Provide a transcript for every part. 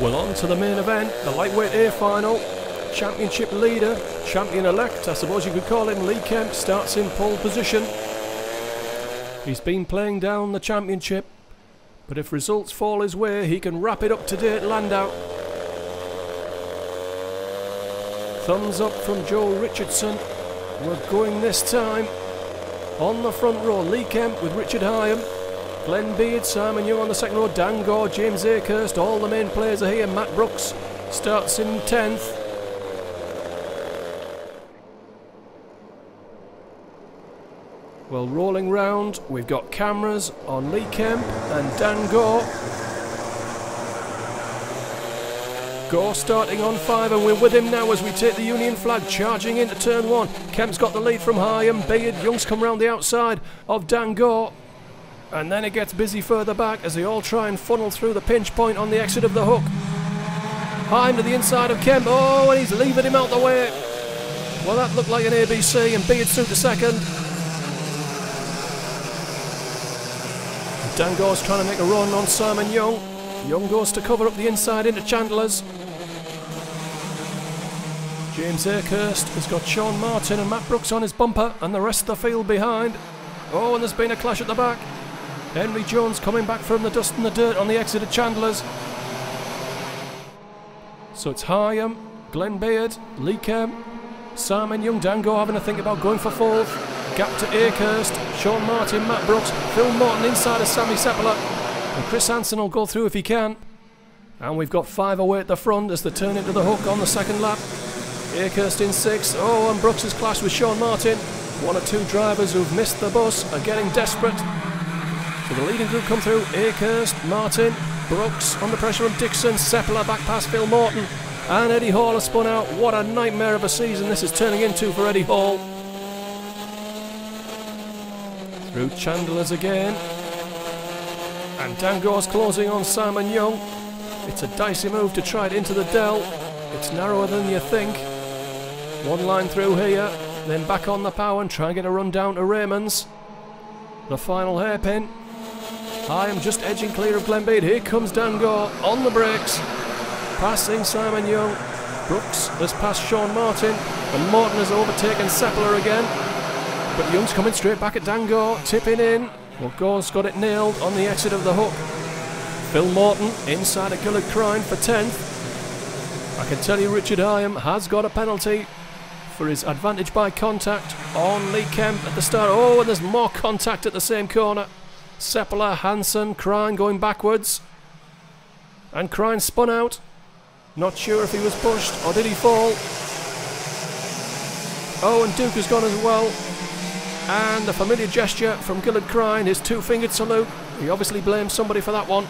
Well, on to the main event, the lightweight A final. Championship leader, champion-elect, I suppose you could call him, Lee Kemp, starts in pole position. He's been playing down the championship, but if results fall his way, he can wrap it up today at Llandow. Thumbs up from Joe Richardson. We're going this time. On the front row, Lee Kemp with Richard Hyam, Glenn Beard, Simon Young on the second row, Dan Gore, James Akehurst, all the main players are here. Matt Brooks starts in 10th. Well, rolling round, we've got cameras on Lee Kemp and Dan Gore. Gore starting on 5, and we're with him now as we take the Union flag, charging into turn 1. Kemp's got the lead from Hyam, Beard, Young's come round the outside of Dan Gore. And then it gets busy further back as they all try and funnel through the pinch point on the exit of the hook. Hyam to the inside of Kemp, oh, and he's leaving him out the way. Well, that looked like an ABC, and Beard through to second. Dan Gore's trying to make a run on Simon Young. Young goes to cover up the inside into Chandler's. James Akehurst has got Sean Martin and Matt Brooks on his bumper, and the rest of the field behind. Oh, and there's been a clash at the back. Henry Jones coming back from the dust and the dirt on the exit of Chandler's. So it's Hyam, Glenn Beard, Lee Kemp, Simon Young, Dan Gore having to think about going for 4th. Gap to Akehurst, Sean Martin, Matt Brooks, Phil Morton inside of Sammy Seppeler, and Chris Hansen will go through if he can. And we've got 5 away at the front as they turn into the hook on the second lap. Akehurst in 6th, oh, and Brooks has clashed with Sean Martin. 1 or 2 drivers who've missed the bus are getting desperate. So the leading group come through, Akehurst, Martin, Brooks under pressure on Dixon, Seppeler back past Phil Morton, and Eddie Hall has spun out. What a nightmare of a season this is turning into for Eddie Hall. Through Chandler's again, and Dan Gore's closing on Simon Young. It's a dicey move to try it into the Dell. It's narrower than you think. 1 line through here, then back on the power and try and get a run down to Raymond's. The final hairpin. Hyam just edging clear of Glenn Beard. Here comes Dan Gore on the brakes, passing Simon Young. Brooks has passed Sean Martin, and Morton has overtaken Seppeler again. But Young's coming straight back at Dan Gore, tipping in. Well, Gore's got it nailed on the exit of the hook. Phil Morton inside of Killarney for 10th. I can tell you Richard Hyam has got a penalty for his advantage by contact on Lee Kemp at the start. Oh, and there's more contact at the same corner. Seppeler, Hansen, Crine going backwards. And Crine spun out. Not sure if he was pushed or did he fall. Oh, and Duke has gone as well. And a familiar gesture from Gillard Crine, his 2-fingered salute. He obviously blames somebody for that one.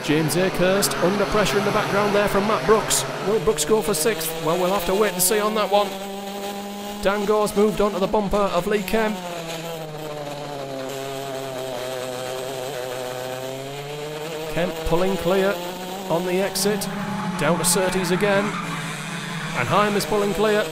James Akehurst under pressure in the background there from Matt Brooks. Will Brooks go for 6th? Well, we'll have to wait and see on that one. Dan Gore's moved on to the bumper of Lee Kemp. Kemp pulling clear on the exit, down to Surtees again, and Hyam is pulling clear,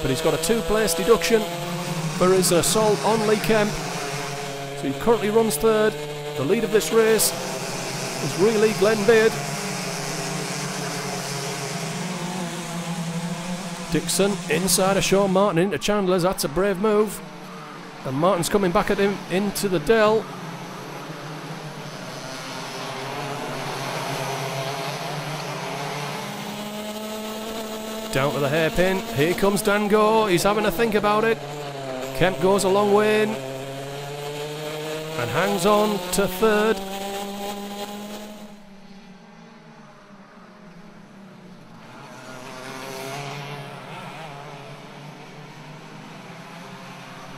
but he's got a 2-place deduction for his assault on Lee Kemp, so he currently runs 3rd. The lead of this race is really Glenn Beard. Dixon inside of Sean Martin into Chandler's, that's a brave move, and Martin's coming back at him into the Dell. Down to the hairpin, here comes Dan Gore, he's having to think about it. Kemp goes a long way in and hangs on to 3rd.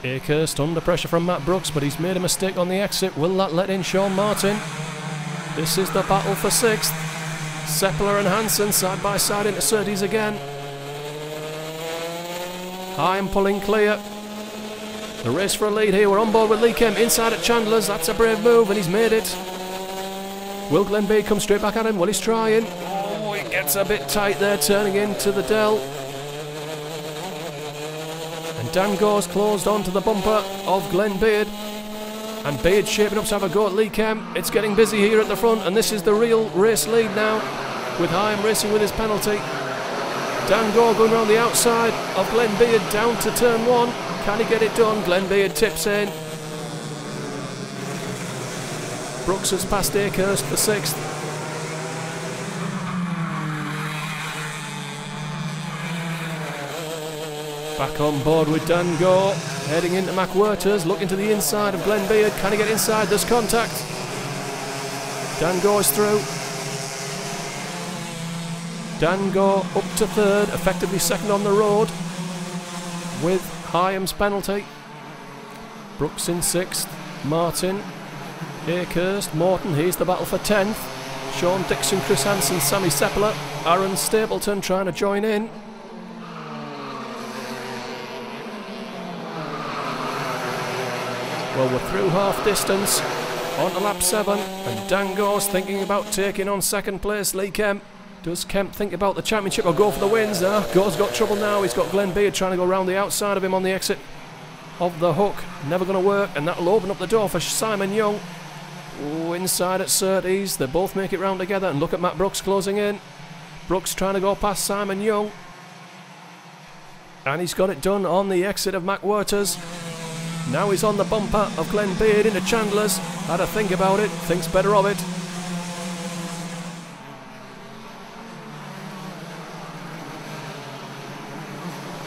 Akehurst under pressure from Matt Brooks, but he's made a mistake on the exit. Will that let in Sean Martin? This is the battle for 6th. Seppeler and Hansen side by side into Surtees again. Hyam pulling clear. The race for a lead here. We're on board with Lee Kemp inside at Chandler's. That's a brave move, and he's made it. Will Glenn Beard come straight back at him? Well, he's trying. Oh, it gets a bit tight there, turning into the Dell. And Dango's closed onto the bumper of Glenn Beard. And Beard shaping up to have a go at Lee Kemp. It's getting busy here at the front, and this is the real race lead now, with Hyam racing with his penalty. Dango going around the outside of Glenn Beard down to turn 1. Can he get it done? Glenn Beard tips in. Brooks has passed Akehurst for 6th. Back on board with Dango, heading into McWhirters, looking to the inside of Glenn Beard. Can he get inside? There's contact. Dango is through. Dango up to 3rd, effectively 2nd on the road, with Hyam's penalty. Brooks in 6th. Martin, Akehurst, Morton. Here's the battle for 10th. Sean Dixon, Chris Hansen, Sammy Sepler, Aaron Stapleton trying to join in. Well, we're through half distance, on to lap 7, and Dango's thinking about taking on 2nd place Lee Kemp. Does Kemp think about the championship or go for the wins? Go's got trouble now. He's got Glenn Beard trying to go around the outside of him on the exit of the hook. Never going to work, and that'll open up the door for Simon Young. Ooh, inside at Surtees. They both make it round together, and look at Matt Brooks closing in. Brooks trying to go past Simon Young. And he's got it done on the exit of McWhirters. Now he's on the bumper of Glenn Beard into Chandler's. Had a think about it, thinks better of it.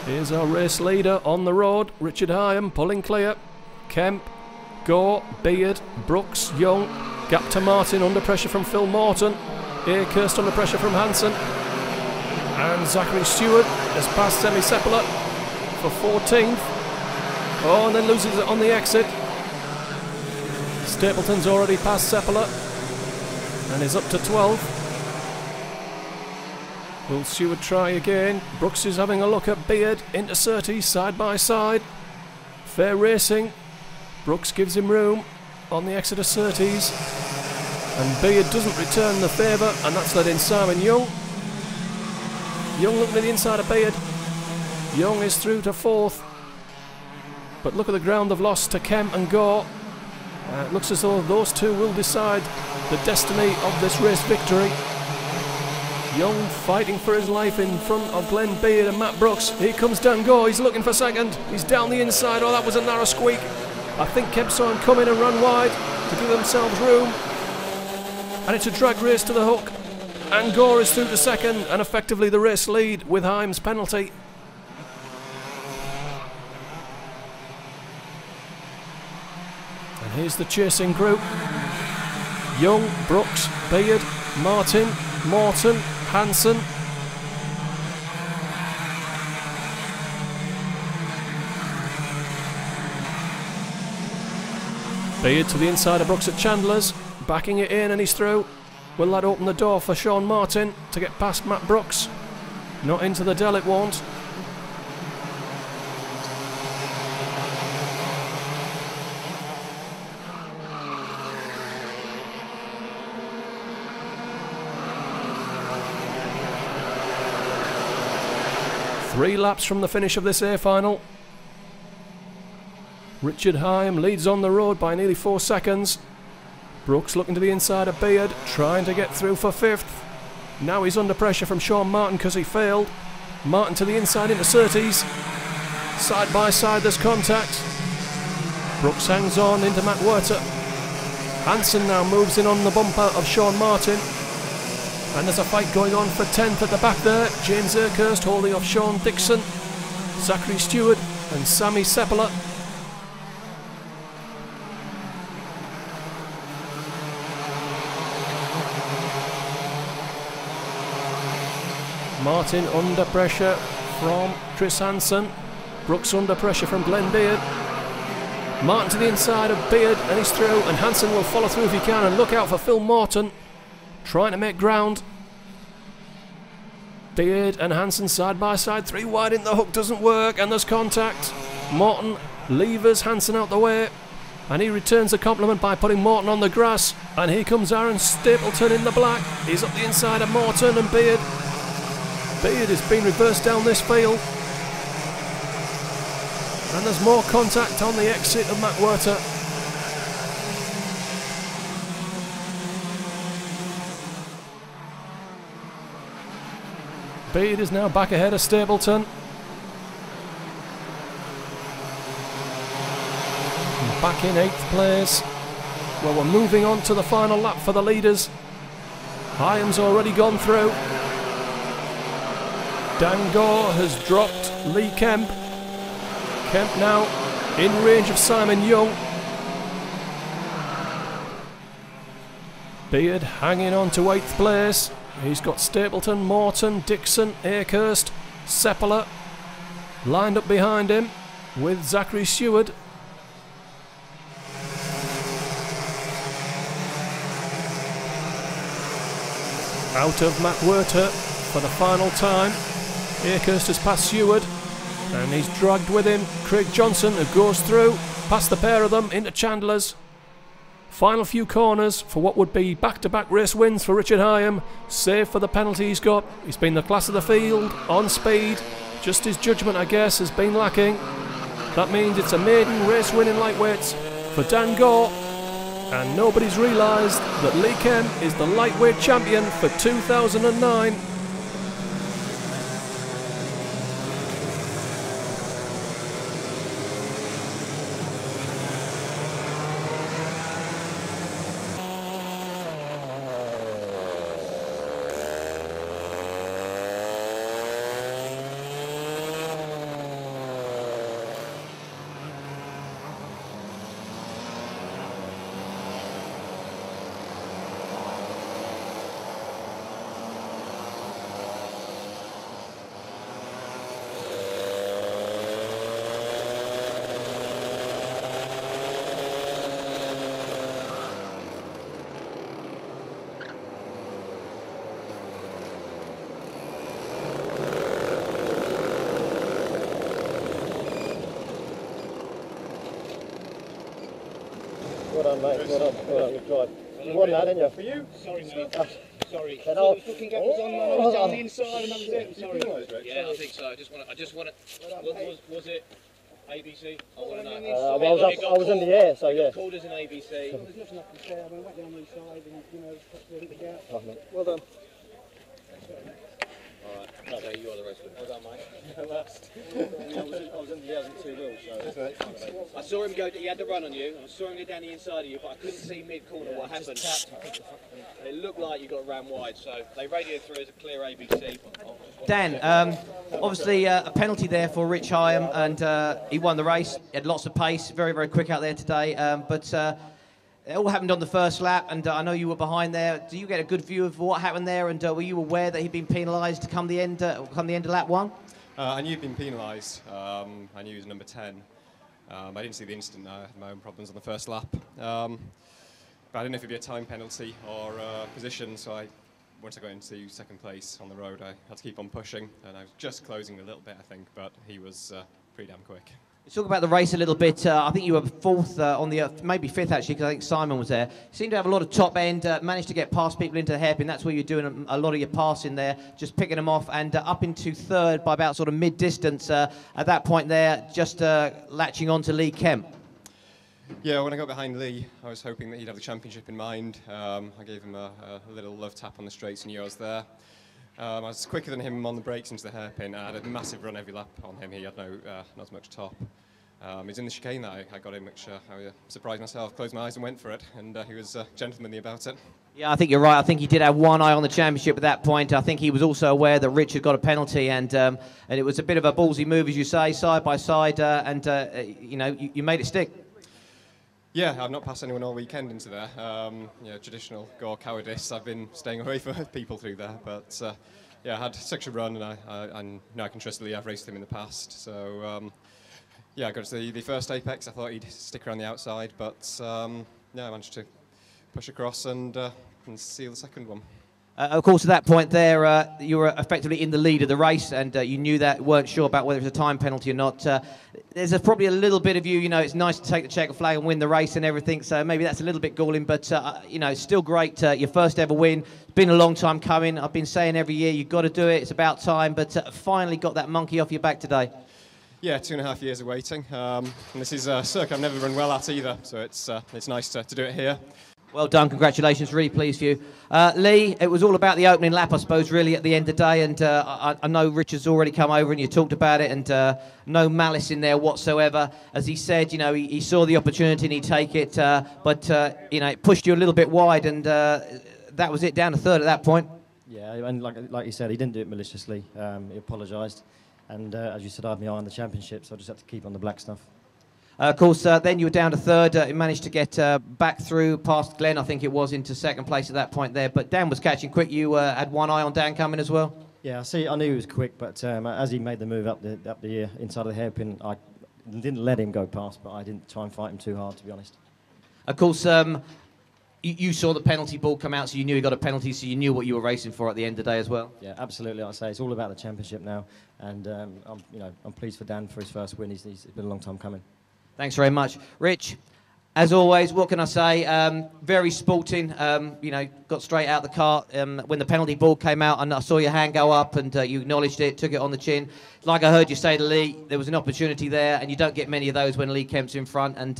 Here's our race leader on the road, Richard Hyam pulling clear. Kemp, Go, Beard, Brooks, Young. Gap to Martin, under pressure from Phil Morton. Akehurst under pressure from Hansen. And Zachary Stewart has passed Semi Sepler for 14th. Oh, and then loses it on the exit. Stapleton's already passed Sepler and is up to 12th. Will Stewart try again? Brooks is having a look at Beard into Surtees side by side. Fair racing. Brooks gives him room on the exit of Surtees. And Beard doesn't return the favour, and that's let in Simon Young. Young looking at the inside of Beard. Young is through to 4th. But look at the ground they've lost to Kemp and Go. It looks as though those two will decide the destiny of this race victory. Young fighting for his life in front of Glenn Beard and Matt Brooks. Here comes Dango, he's looking for 2nd. He's down the inside. Oh, that was a narrow squeak. I think Kemp saw him come in and run wide to give themselves room. And it's a drag race to the hook. And Gore is through to 2nd, and effectively the race lead with Hyam's penalty. And here's the chasing group. Young, Brooks, Beard, Martin, Morton, Hansen. Beard to the inside of Brooks at Chandler's, backing it in, and he's through. Will that open the door for Sean Martin to get past Matt Brooks? Not into the Dell, it won't. Three laps from the finish of this A final. Richard Hyam leads on the road by nearly 4 seconds. Brooks looking to the inside of Beard, trying to get through for 5th. Now he's under pressure from Sean Martin because he failed. Martin to the inside into Surtees. Side by side there's contact. Brooks hangs on into McWhirter. Hansen now moves in on the bumper of Sean Martin. And there's a fight going on for 10th at the back there. James Akehurst holding off Sean Dixon, Zachary Stewart and Sammy Sepler. Martin under pressure from Chris Hansen. Brooks under pressure from Glenn Beard. Martin to the inside of Beard and he's through, and Hansen will follow through if he can, and look out for Phil Morton trying to make ground. Beard and Hansen side by side, 3 wide in the hook, doesn't work, and there's contact. Morton levers Hansen out the way, and he returns the compliment by putting Morton on the grass. And here comes Aaron Stapleton in the black. He's up the inside of Morton and Beard. Beard has been reversed down this field. And there's more contact on the exit of McWhirter. Beard is now back ahead of Stapleton. Back in 8th place. Well, we're moving on to the final lap for the leaders. Hyam's already gone through. Dan Gore has dropped Lee Kemp. Kemp now in range of Simon Young. Beard hanging on to 8th place. He's got Stapleton, Morton, Dixon, Akehurst, Seppeler lined up behind him with Zachary Seward. Out of McWhirter for the final time. Akehurst has passed Seward and he's dragged with him Craig Johnson, who goes through past the pair of them into Chandler's. Final few corners for what would be back-to-back race wins for Richard Hyam, save for the penalty he's got. He's been the class of the field, on speed, just his judgment I guess has been lacking. That means it's a maiden race win in lightweights for Dan Gore, and nobody's realised that Lee Kemp is the lightweight champion for 2009. Well done, mate. Well done. Good drive. You won that, didn't you? For you? Sorry, mate. Sorry. Then I'll... Fucking gap was on, I was down the inside and that was it. Sorry. Yeah, I think so. I just want it. Was it ABC? I want to know. Well, I was in the air, so yeah. Called as an ABC. Well, there's nothing I can say. I went down the inside and, you know, put the gap. Well done. Alright, so you are the rest of it. Well done, mate. Last. I was in the air with 2 wheels, so... I saw him go, he had the run on you, I saw him go down the inside of you, but I couldn't see mid-corner what happened. It looked like you got ran wide, so they radioed through as a clear ABC. Dan, obviously a penalty there for Rich Hyam, and he won the race. He had lots of pace, very, very quick out there today, but it all happened on the first lap, and I know you were behind there. Do you get a good view of what happened there, and were you aware that he'd been penalised to come the end of lap 1? I knew he'd been penalised. I knew he was number 10. I didn't see the incident. I had my own problems on the first lap. But I didn't know if it'd be a time penalty or position, so once I got into second place on the road, I had to keep on pushing, and I was just closing a little bit, I think, but he was pretty damn quick. Let's talk about the race a little bit. I think you were 4th on the, maybe 5th actually, because I think Simon was there. You seemed to have a lot of top end, managed to get past people into the hairpin. That's where you're doing a lot of your passing there, just picking them off, and up into 3rd by about sort of mid-distance. At that point there, just latching on to Lee Kemp. Yeah, when I got behind Lee, I was hoping that he'd have the championship in mind. I gave him a little love tap on the straights and knew I was there. I was quicker than him on the brakes into the hairpin, and I had a massive run every lap on him. He had not as much top. He's in the chicane that I got him, which I surprised myself, closed my eyes and went for it, and he was gentlemanly about it. Yeah, I think you're right. I think he did have one eye on the championship at that point. I think he was also aware that Rich had got a penalty, and it was a bit of a ballsy move, as you say, side by side, and you know, you made it stick. Yeah, I've not passed anyone all weekend into there. Traditional Gore cowardice. I've been staying away from people through there, but yeah, I had such a run, and I know I can trust Lee. I've raced him in the past, so yeah, I got to the first apex. I thought he'd stick around the outside, but yeah, I managed to push across and seal the second one. Of course, at that point there, you were effectively in the lead of the race, and you knew that, weren't sure about whether it was a time penalty or not. There's probably a little bit of you know, it's nice to take the checker flag and win the race and everything, so maybe that's a little bit galling, but, you know, it's still great. Your first ever win. It's been a long time coming. I've been saying every year, you've got to do it. It's about time, but finally got that monkey off your back today. Yeah, 2.5 years of waiting. And this is a circuit I've never run well at either, so it's nice to do it here. Well done, congratulations, really pleased for you. Lee, it was all about the opening lap, I suppose, really, at the end of the day, and I know Richard's already come over and you talked about it, and no malice in there whatsoever. As he said, you know, he saw the opportunity and he'd take it, but, you know, it pushed you a little bit wide, and that was it, down to third at that point. Yeah, and like you said, he didn't do it maliciously. He apologised, and as you said, I had my eye on the championship, so I just had to keep on the black stuff. Of course, then you were down to third. You managed to get back through past Glenn, I think it was, into second place at that point there. But Dan was catching quick. You had one eye on Dan coming as well? Yeah, I knew he was quick, but as he made the move up the inside of the hairpin, I didn't let him go past, but I didn't try and fight him too hard, to be honest. Of course, you saw the penalty ball come out, so you knew he got a penalty, so you knew what you were racing for at the end of the day as well? Yeah, absolutely. Like I say, it's all about the championship now, and I'm pleased for Dan for his first win. It's been a long time coming. Thanks very much. Rich, as always, what can I say? Very sporting, you know, got straight out the car. When the penalty ball came out, and I saw your hand go up, and you acknowledged it, took it on the chin. Like I heard you say to Lee, there was an opportunity there, and you don't get many of those when Lee Kemp's in front, and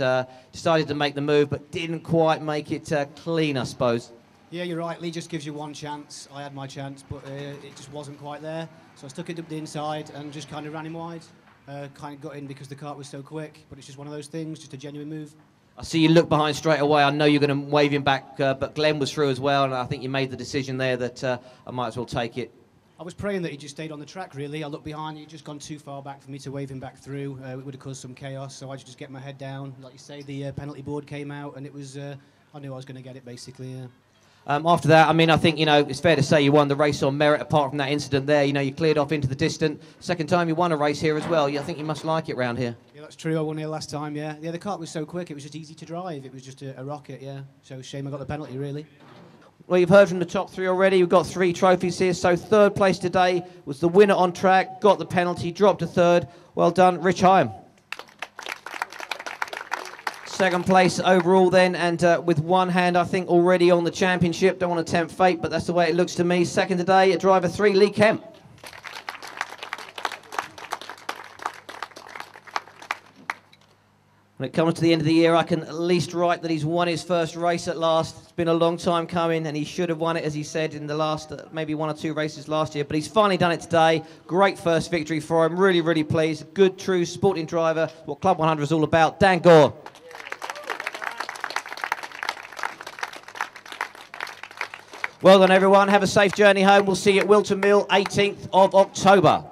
decided to make the move, but didn't quite make it clean, I suppose. Yeah, you're right. Lee just gives you one chance. I had my chance, but it just wasn't quite there. So I stuck it up the inside and just kind of ran him wide. Kind of got in because the kart was so quick, but it's just one of those things, just a genuine move. I see you look behind straight away. I know you're going to wave him back, but Glenn was through as well, and I think you made the decision there that I might as well take it. I was praying that he just stayed on the track, really. I looked behind, he'd just gone too far back for me to wave him back through. It would have caused some chaos, so I just get my head down. Like you say, the penalty board came out, and it was, I knew I was going to get it, basically, yeah. After that, I mean, I think, you know, it's fair to say you won the race on merit, apart from that incident there. You know, you cleared off into the distance. Second time you won a race here as well. I think you must like it round here. Yeah, that's true. I won here last time, yeah. Yeah, the kart was so quick, it was just easy to drive. It was just a rocket, yeah. So shame I got the penalty, really. Well, you've heard from the top three already. We've got 3 trophies here. So third place today was the winner on track, got the penalty, dropped to third. Well done, Rich Hyam. Second place overall then, and with one hand, I think, already on the championship. Don't want to tempt fate, but that's the way it looks to me. Second today, at driver 3, Lee Kemp. When it comes to the end of the year, I can at least write that he's won his first race at last. It's been a long time coming, and he should have won it, as he said, in the last maybe 1 or 2 races last year. But he's finally done it today. Great first victory for him. Really, really pleased. Good, true sporting driver. What Club 100 is all about. Dan Gore. Well done, everyone. Have a safe journey home. We'll see you at Wilton Mill, 18th of October.